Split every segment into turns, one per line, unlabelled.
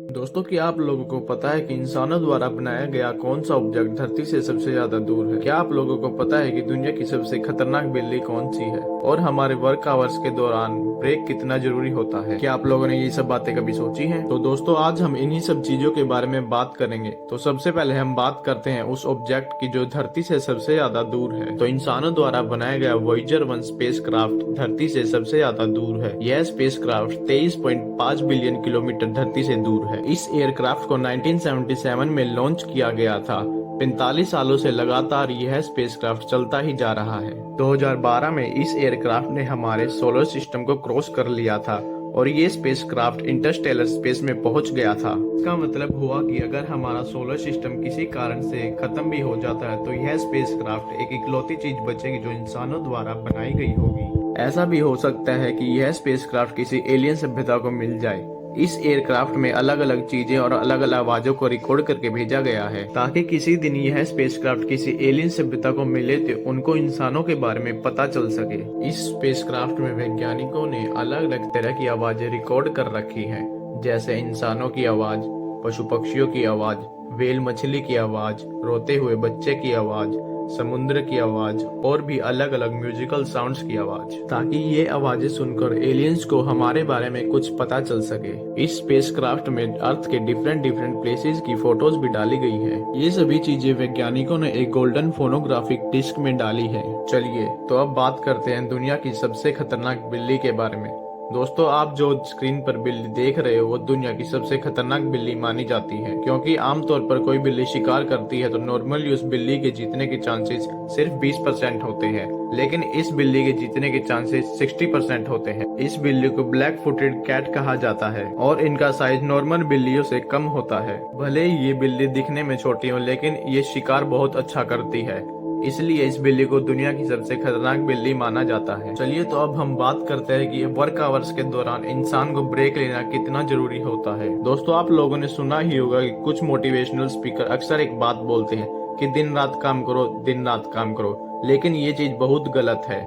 दोस्तों, क्या आप लोगों को पता है कि इंसानों द्वारा बनाया गया कौन सा ऑब्जेक्ट धरती से सबसे ज्यादा दूर है? क्या आप लोगों को पता है कि दुनिया की सबसे खतरनाक बिल्ली कौन सी है? और हमारे वर्क आवर्स के दौरान ब्रेक कितना जरूरी होता है? क्या आप लोगों ने ये सब बातें कभी सोची हैं? तो दोस्तों, आज हम इन्हीं सब चीजों के बारे में बात करेंगे। तो सबसे पहले हम बात करते हैं उस ऑब्जेक्ट की जो धरती से सबसे ज्यादा दूर है। तो इंसानों द्वारा बनाया गया वॉयेजर 1 स्पेसक्राफ्ट धरती से सबसे ज्यादा दूर है। यह स्पेसक्राफ्ट 23.5 बिलियन किलोमीटर धरती से दूर है। इस एयरक्राफ्ट को 1977 में लॉन्च किया गया था। 45 सालों से लगातार यह स्पेसक्राफ्ट चलता ही जा रहा है। 2012 में इस एयरक्राफ्ट ने हमारे सोलर सिस्टम को क्रॉस कर लिया था और ये स्पेसक्राफ्ट इंटरस्टेलर स्पेस में पहुंच गया था। इसका मतलब हुआ कि अगर हमारा सोलर सिस्टम किसी कारण से खत्म भी हो जाता है तो यह स्पेसक्राफ्ट एक इकलौती चीज बचेगी जो इंसानों द्वारा बनाई गई होगी। ऐसा भी हो सकता है कि यह स्पेसक्राफ्ट किसी एलियन सभ्यता को मिल जाए। इस एयरक्राफ्ट में अलग अलग चीजें और अलग अलग आवाजों को रिकॉर्ड करके भेजा गया है ताकि किसी दिन यह स्पेसक्राफ्ट किसी एलियन सभ्यता को मिले तो उनको इंसानों के बारे में पता चल सके। इस स्पेसक्राफ्ट में वैज्ञानिकों ने अलग अलग तरह की आवाजें रिकॉर्ड कर रखी हैं, जैसे इंसानों की आवाज, पशु पक्षियों की आवाज, व्हेल मछली की आवाज, रोते हुए बच्चे की आवाज, समुद्र की आवाज और भी अलग अलग म्यूजिकल साउंड्स की आवाज, ताकि ये आवाजें सुनकर एलियंस को हमारे बारे में कुछ पता चल सके। इस स्पेसक्राफ्ट में अर्थ के डिफरेंट प्लेसेस की फोटोज भी डाली गई है। ये सभी चीजें वैज्ञानिकों ने एक गोल्डन फोनोग्राफिक डिस्क में डाली है। चलिए तो अब बात करते हैं दुनिया की सबसे खतरनाक बिल्ली के बारे में। दोस्तों, आप जो स्क्रीन पर बिल्ली देख रहे हो वो दुनिया की सबसे खतरनाक बिल्ली मानी जाती है, क्योंकि आमतौर पर कोई बिल्ली शिकार करती है तो नॉर्मली उस बिल्ली के जीतने के चांसेस सिर्फ 20% होते हैं, लेकिन इस बिल्ली के जीतने के चांसेस 60% होते हैं। इस बिल्ली को ब्लैक फुटेड कैट कहा जाता है और इनका साइज नॉर्मल बिल्लियों से कम होता है। भले ही ये बिल्ली दिखने में छोटी हो, लेकिन ये शिकार बहुत अच्छा करती है, इसलिए इस बिल्ली को दुनिया की सबसे खतरनाक बिल्ली माना जाता है। चलिए तो अब हम बात करते हैं कि वर्क आवर्स के दौरान इंसान को ब्रेक लेना कितना जरूरी होता है। दोस्तों, आप लोगों ने सुना ही होगा कि कुछ मोटिवेशनल स्पीकर अक्सर एक बात बोलते हैं कि दिन रात काम करो, दिन रात काम करो, लेकिन ये चीज बहुत गलत है।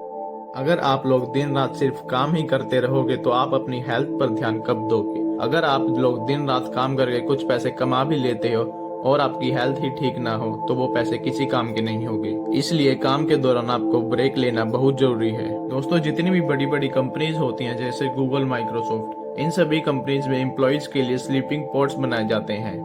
अगर आप लोग दिन रात सिर्फ काम ही करते रहोगे तो आप अपनी हेल्थ पर ध्यान कब दोगे? अगर आप लोग दिन रात काम करके कुछ पैसे कमा भी लेते हो और आपकी हेल्थ ही ठीक ना हो तो वो पैसे किसी काम के नहीं होंगे। इसलिए काम के दौरान आपको ब्रेक लेना बहुत जरूरी है। दोस्तों, जितनी भी बड़ी बड़ी कंपनीज होती हैं जैसे गूगल, माइक्रोसॉफ्ट, इन सभी कंपनीज में एम्प्लॉयज के लिए स्लीपिंग पॉड्स बनाए जाते हैं।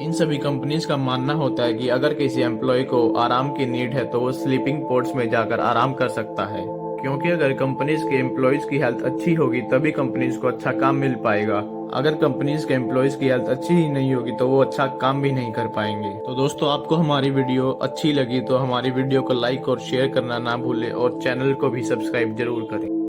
इन सभी कंपनीज का मानना होता है कि अगर किसी एम्प्लॉय को आराम की नीड है तो वो स्लीपिंग पॉड्स में जाकर आराम कर सकता है, क्योंकि अगर कंपनीज के एम्प्लॉयज की हेल्थ अच्छी होगी तभी कंपनीज को अच्छा काम मिल पाएगा। अगर कंपनीज के एम्प्लॉयज की हेल्थ अच्छी ही नहीं होगी तो वो अच्छा काम भी नहीं कर पाएंगे। तो दोस्तों, आपको हमारी वीडियो अच्छी लगी तो हमारी वीडियो को लाइक और शेयर करना ना भूलें और चैनल को भी सब्सक्राइब जरूर करें।